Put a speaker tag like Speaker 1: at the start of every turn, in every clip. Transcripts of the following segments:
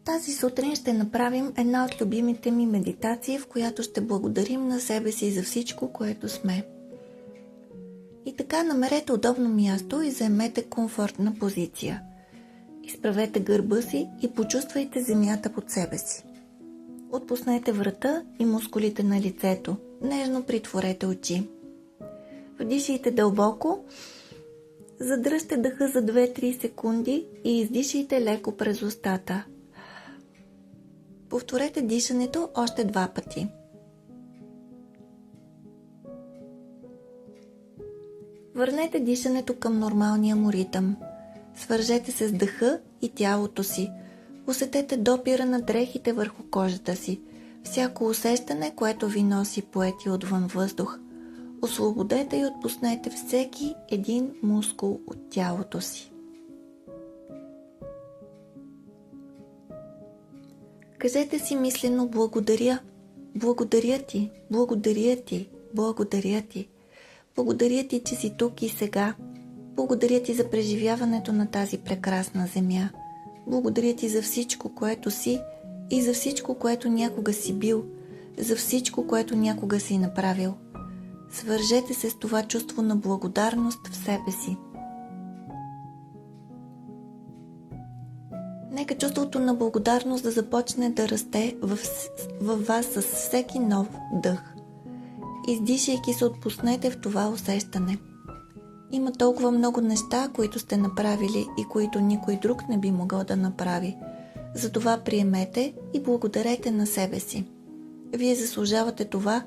Speaker 1: Тази сутрин ще направим една от любимите ми медитации, в която ще благодарим на себе си за всичко, което сме. И така намерете удобно място и заемете комфортна позиция. Изправете гърба си и почувствайте земята под себе си. Отпуснете врата и мускулите на лицето. Нежно притворете очи. Вдишайте дълбоко, задръжте дъха за 2-3 секунди и издишайте леко през устата. Повторете дишането още 2 пъти. Върнете дишането към нормалния му ритъм. Свържете се с дъха и тялото си. Усетете допира на дрехите върху кожата си. Всяко усещане, което ви носи поети отвън въздух. Освободете и отпуснете всеки един мускул от тялото си. Кажете си мислено благодаря. Благодаря ти, благодаря ти, благодаря ти. Благодаря ти, че си тук и сега. Благодаря ти за преживяването на тази прекрасна земя. Благодаря ти за всичко, което си и за всичко, което някога си бил, за всичко, което някога си направил. Свържете се с това чувство на благодарност в себе си. Нека чувството на благодарност да започне да расте във вас с всеки нов дъх. Издишайки се, отпуснете в това усещане. Има толкова много неща, които сте направили и които никой друг не би могъл да направи. Затова приемете и благодарете на себе си. Вие заслужавате това,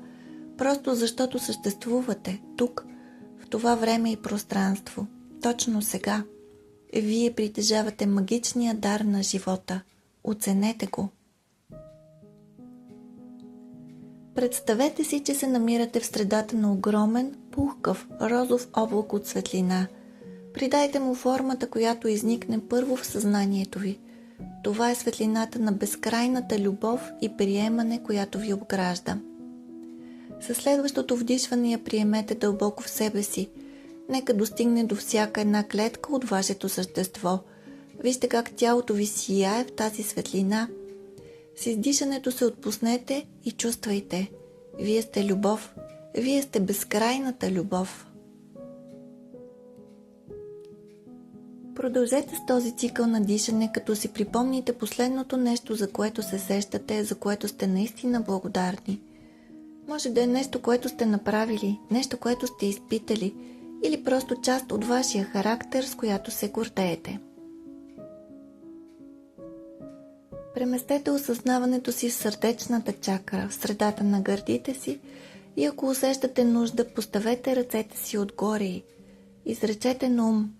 Speaker 1: просто защото съществувате тук, в това време и пространство, точно сега. Вие притежавате магичния дар на живота. Оценете го. Представете си, че се намирате в средата на огромен, пухкав, розов облак от светлина. Придайте му формата, която изникне първо в съзнанието ви. Това е светлината на безкрайната любов и приемане, която ви обгражда. Със следващото вдишване я приемете дълбоко в себе си. Нека достигне до всяка една клетка от вашето същество. Вижте как тялото ви сияе в тази светлина. С издишането се отпуснете и чувствайте. Вие сте любов. Вие сте безкрайната любов. Продължете с този цикъл на дишане, като си припомните последното нещо, за което се сещате, за което сте наистина благодарни. Може да е нещо, което сте направили, нещо, което сте изпитали, или просто част от вашия характер, с която се гордеете. Преместете осъзнаването си в сърдечната чакра, в средата на гърдите си и ако усещате нужда, поставете ръцете си отгоре и изречете на ум: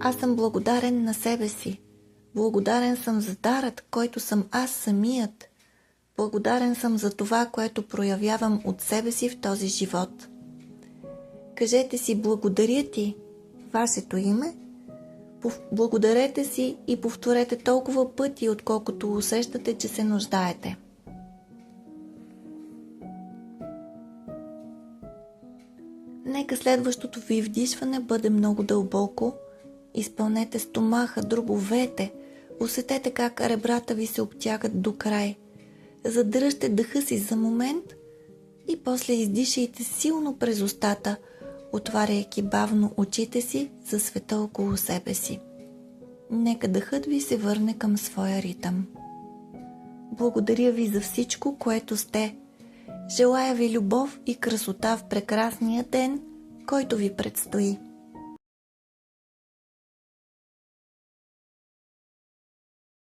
Speaker 1: аз съм благодарен на себе си. Благодарен съм за дарът, който съм аз самият. Благодарен съм за това, което проявявам от себе си в този живот. Кажете си благодаря ти, вашето име. Благодарете си и повторете толкова пъти, отколкото усещате, че се нуждаете. Нека следващото ви вдишване бъде много дълбоко. Изпълнете стомаха, дробовете. Усетете как ребрата ви се обтягат до край. Задръжте дъха си за момент и после издишайте силно през устата, отваряйки бавно очите си за света около себе си. Нека дъхът ви се върне към своя ритъм. Благодаря ви за всичко, което сте. Желая ви любов и красота в прекрасния ден, който ви предстои.